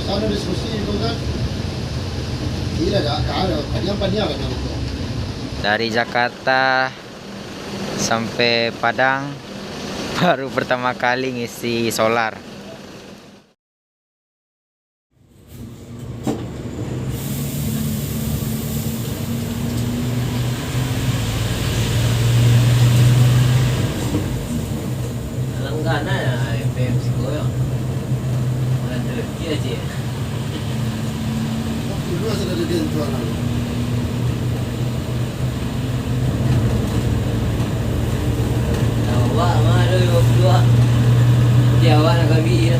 Sana diskusi itu kan, gila dah, kalau panjang kan itu. Dari Jakarta sampai Padang baru pertama kali ngisi solar. Langganan ya FM Sikoyo. Ada lagi aja. Dulu sudah ada tuan. Awak mah ada 22. Dia awak nak kami ya.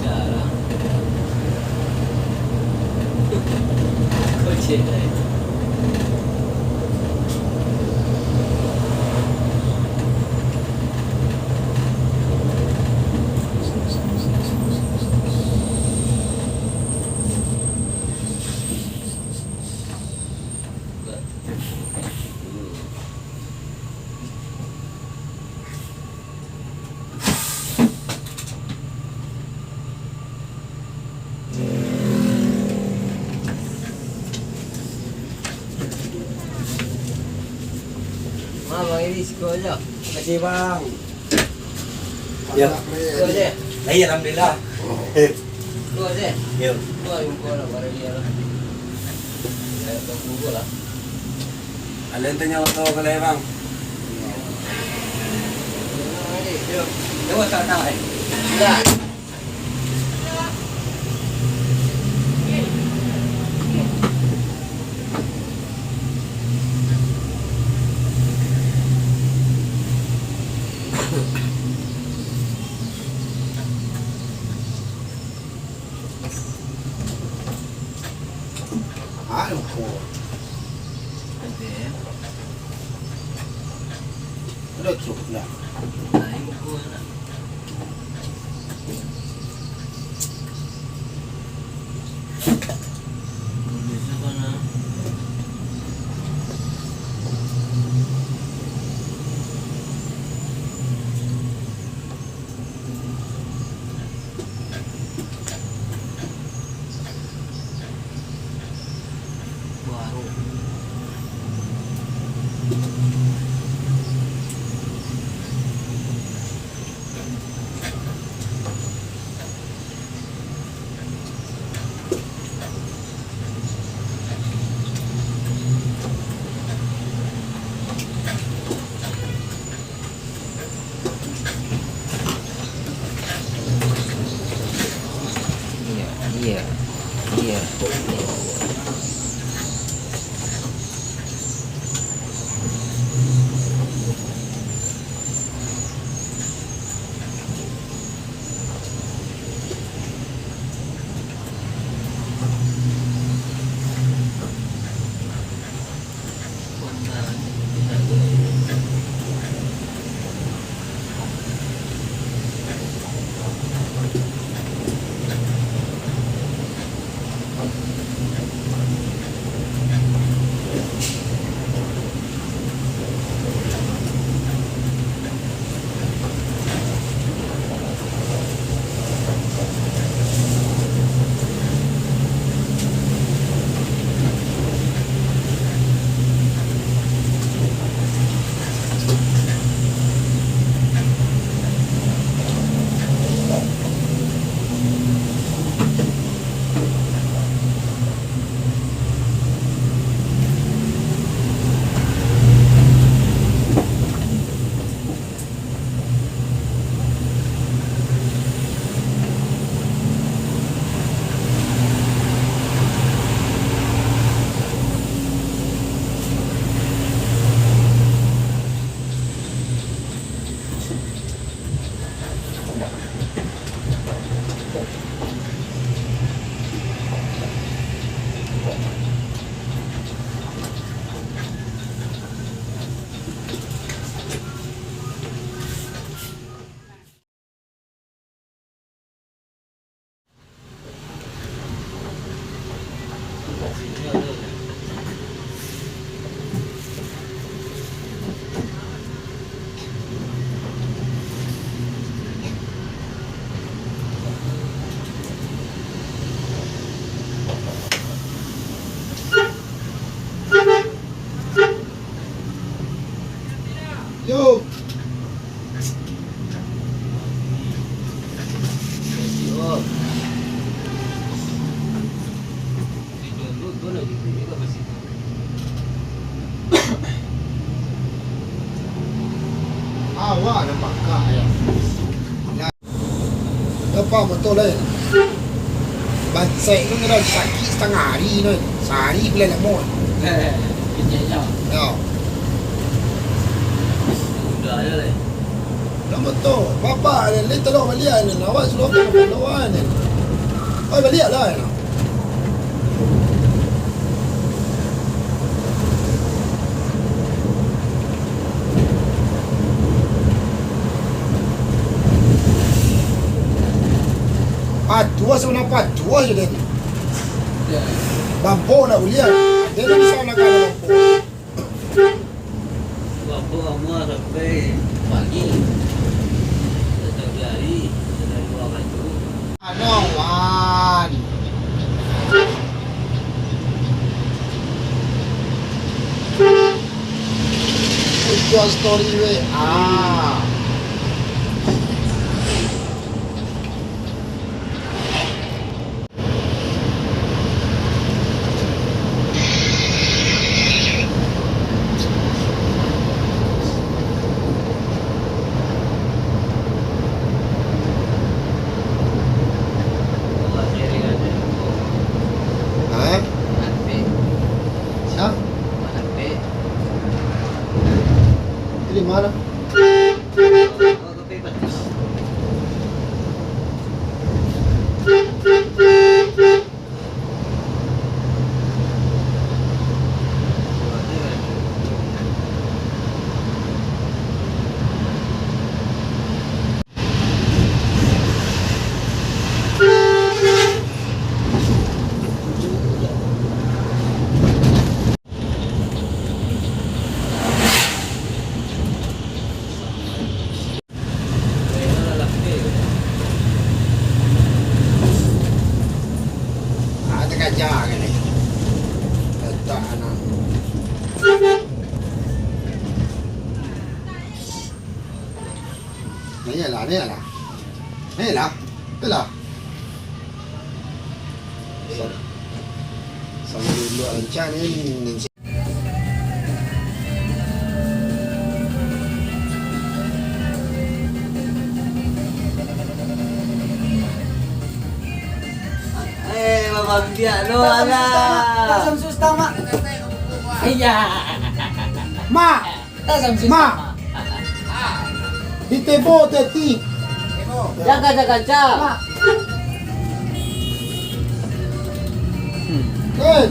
Cara. Kocek dah. Bang ini siko aja. Terima kasih bang. Ya. Siko aja. Iya alhamdulillah. Siko aja. Iya. Gua yang gua nak barang dia lah. Saya tunggu lah. Alin tanya waktu kalau bang. Yuk. Coba tak tahu eh. Dah. Aduh. Udah cukup lah. Iya. Yo. Oh. Itu lagi juga pasti. Awak nampak kak ya. Apa betul lah. Bansai tu dah sakit setengah hari tu. Sehari boleh lemot. Kecilnya. Ya. Udah ada lah. Dah betul. Bapa ni tolong balik ni. Awak suruh tak lawan ni. Oh balik lah ni. Patua sebenarnya patua je dia ni. Bampo nak ulian. Dia tak bisa nak kena bampo. Waktu kamu sampai pagi. Setiap hari dari dua baju. Ano wan. Itu story we. Di mana? Kerja kan ni. Tak anak. Ni lah. Itulah. Sambil dulu lancar ni. Dia no ala. Tasam susta mak. Iya. Ma, Tasam Ma. Ditebo teti. Jaga kaca. Eh,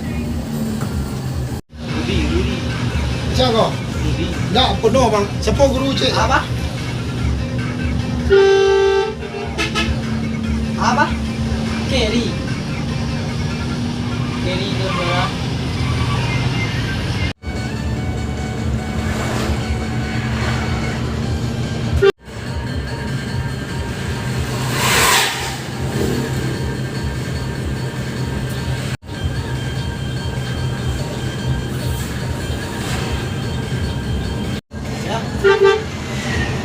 Rudi. jaga. Tak penuh bang. Siapa guru cik? Apa? Apa? Kerry itu adalah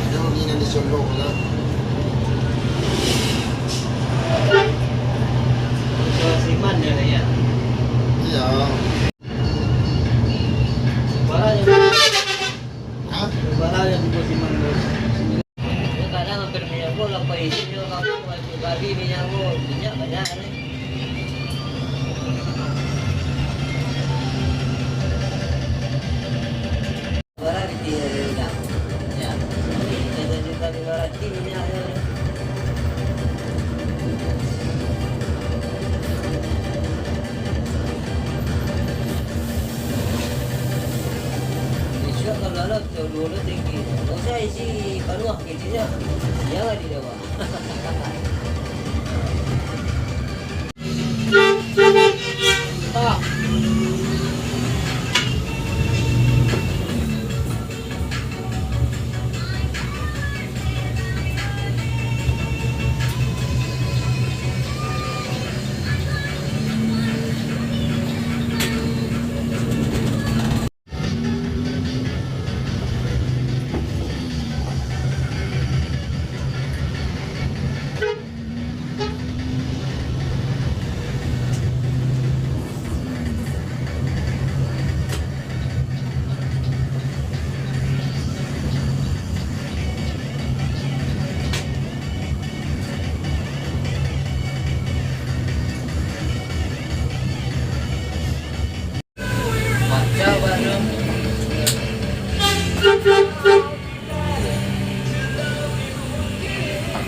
Jangan ni nanti sombong lah. Siman dia ya. Ya. Barang yang siman bos. Kadang hampir minyak gua apa isinya kamu bagi minyak banyak ni. Barang di minyak. Ya. Kita di barang di minyak. Kalau dulu tinggi, saya isi paruh kecilnya, jangan di bawah.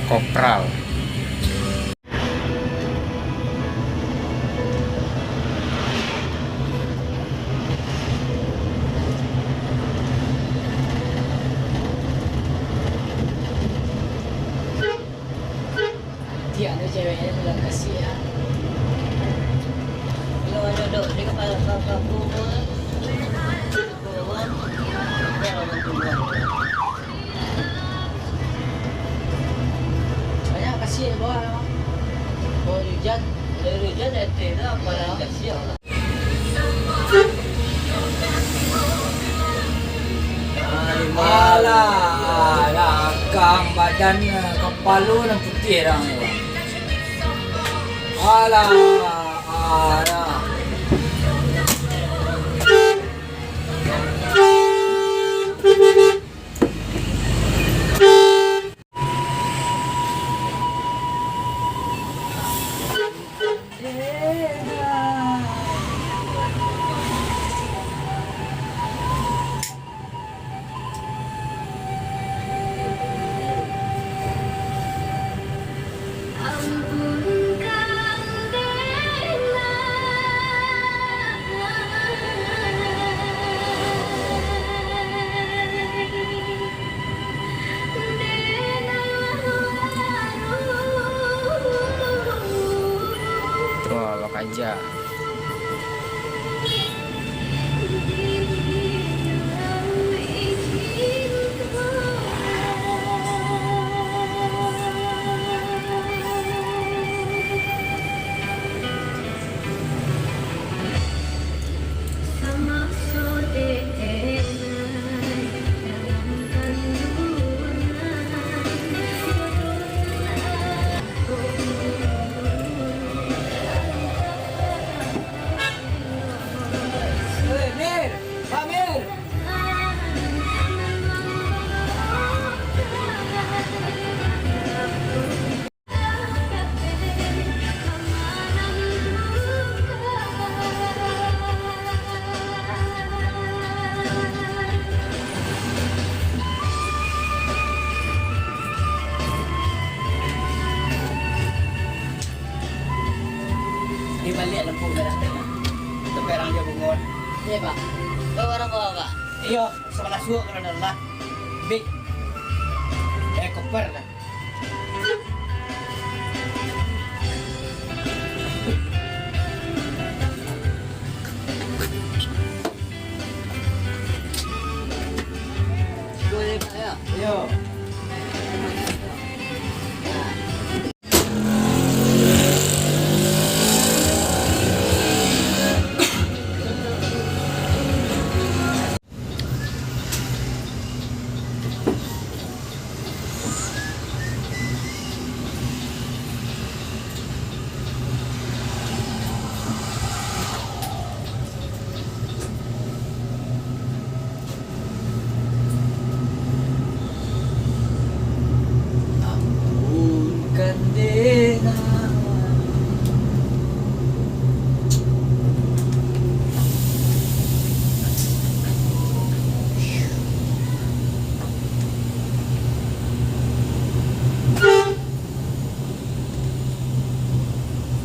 Kopral. Dia ada ceweknya bilang kasihan. Kalau ada dok di kepala kakak buku, Banyak kasihan bawah memang. Bawah hujan. dari hujan itu apa yang kasihan lah. Alah, kang badan kepala dan putih dah. Alah, alah. Wah, lok aja. Mir, Pak Mir. Di balik lampu merah tengah. Itu perang dia bungon. Iya, Pak. Kau orang kau kak? Iya, sebelah suuk kerana lah. Big. Koper lah. Boleh pak ya? Iya. Ampunkan dena.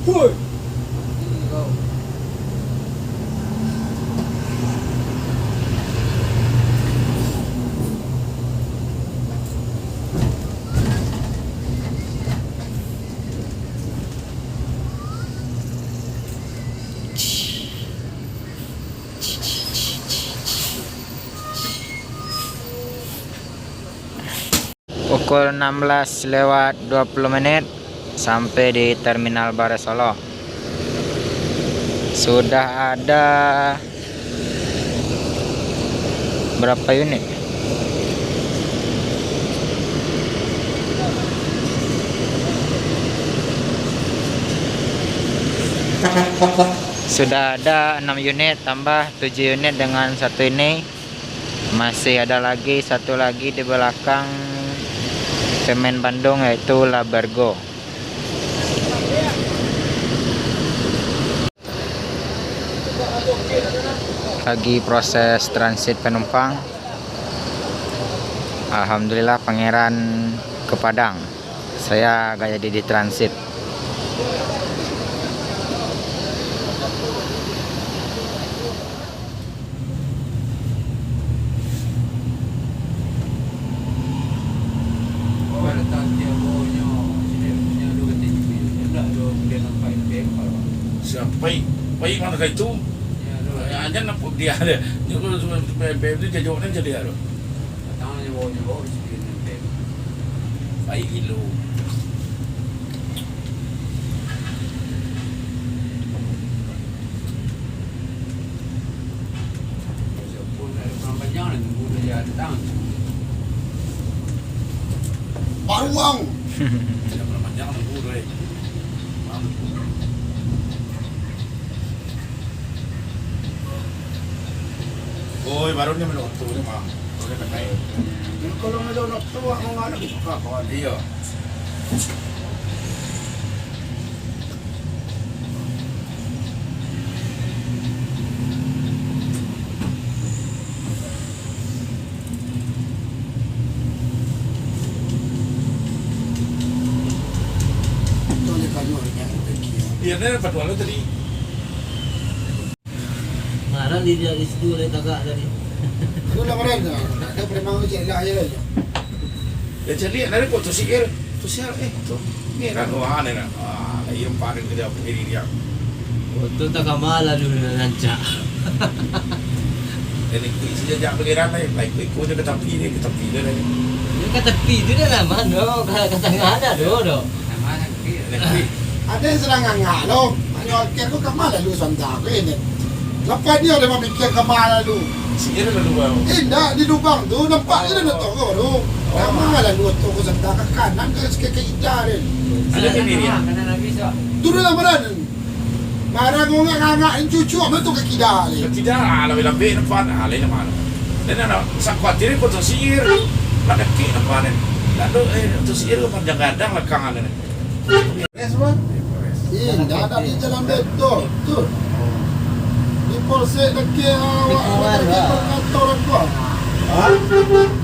Woi. Pukul 16:20 sampai di Terminal Bare Solo. Sudah ada berapa unit? Sudah ada 6 unit tambah 7 unit dengan satu ini. Masih ada lagi satu lagi di belakang Semen Bandung, yaitu Labergo. Lagi proses transit penumpang. Alhamdulillah Pangeran ke Padang Saya agak jadi di transit. Siapa baik mana kayak itu? Aja nampak dia ada. Ni kalau BM tu jadi orang jadi ada. Baik kilo. Baruang. Tidak pernah banyak nunggu tu. Oi, baru ni melok tu ni mah. Boleh pakai. Kalau melok tu aku ngada buka kawan dia. Dia ni dapat dua tadi. Marah dia di situ oleh tagak tadi. Ano lang rin, ada premang ko siya ilaya rin. Ya jadi nari kau tu sikir, tu sial tu. Ni kan wah ni kan. Yang paling dia berdiri dia. Waktu tak kamala dulu nanca. Jadi isi dia bergerak ni, baik kau dia ke tepi dia ni. Dia kata tepi tu dah lama no, kata ngada do. Ada yang sedang ngalo, ano kaya ko kamala lu sanda ko ini. Lepas dia ada memikir kamala lu. Sikir ada dua. Enggak di lubang tu nampak je dah tahu tu. Kamala lu tu ko sanda ke kanan ke sekejap rin. Ada ni dia. Dulu lah beran. Marah ko nga cucu mo tu ke kida rin. Tidak, lebih nampak, lain mana. Dan ada sakwa tiri kau tu sikir, pada kiri nampak ni. Lalu tu sikir kau panjang gadang lekangan ni. Yes, bro. Enggak ada di jalan betul. Tu. Di polsek dekat perkantoran gua. Ha?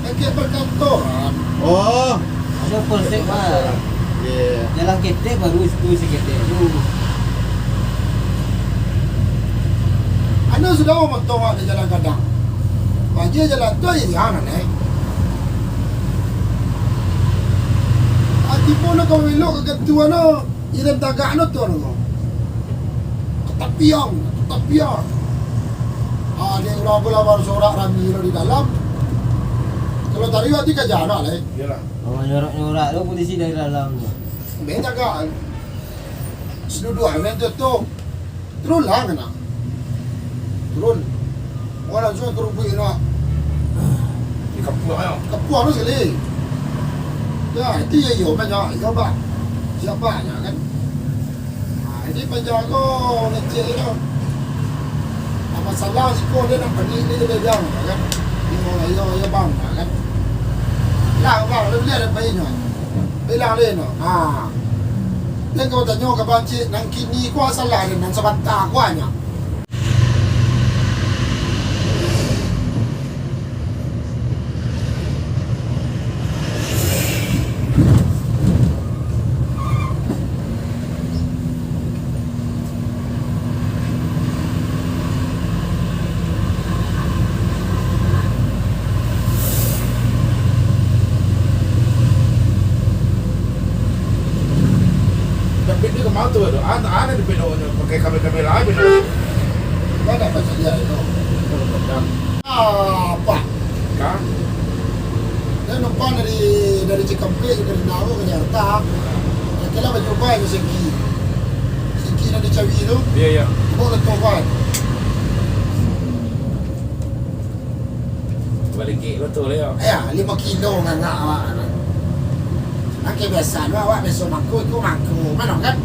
Dekat perkantoran. Oh. Ada polsek mah. Jalan ketek baru itu si ketek tu. Anda sudah mau tengok di jalan kadang. Bagi jalan tu yang mana ni? Ati pun nak kau elok ke ketua no, iram tagak no tu no. Ketapiang. Dia ulang baru sorak rami di dalam. Kalau tadi hati kajana lah. Iyalah. Oh nyorak tu polisi dari dalam tu. Main jaga. Sedua main tu. Turun lah kena. Turun. Orang semua kerupuk nak. Ni kapur ayo. Kepuang tu sekali. Ya, itu ya yo banyak, yo ba. Siapa ya kan? Ini penjaga ngecek itu. Apa salah si kau dia nak pergi ni dia bilang kan? Yo bang kan? Lah bang, lebih ada bayinya. Bilang dia no. Dia kau tanya ke banci nang kini kau salah dia nang sebentar kau hanya. Dia ke mana tu? Ada di belok ni pakai kamera lain belok. Mana pasal dia itu? Apa? Kan? Dia nampak dari Cikampek dari Nauru ke Jakarta. Kalau baju baik tu Seki nak dicawi tu. Ya. Boleh tobat. Balik betul ya. Ya, 5 kilo ngak awak. Nak biasa awak besok mangkuk tu mangkuk. Mana kan?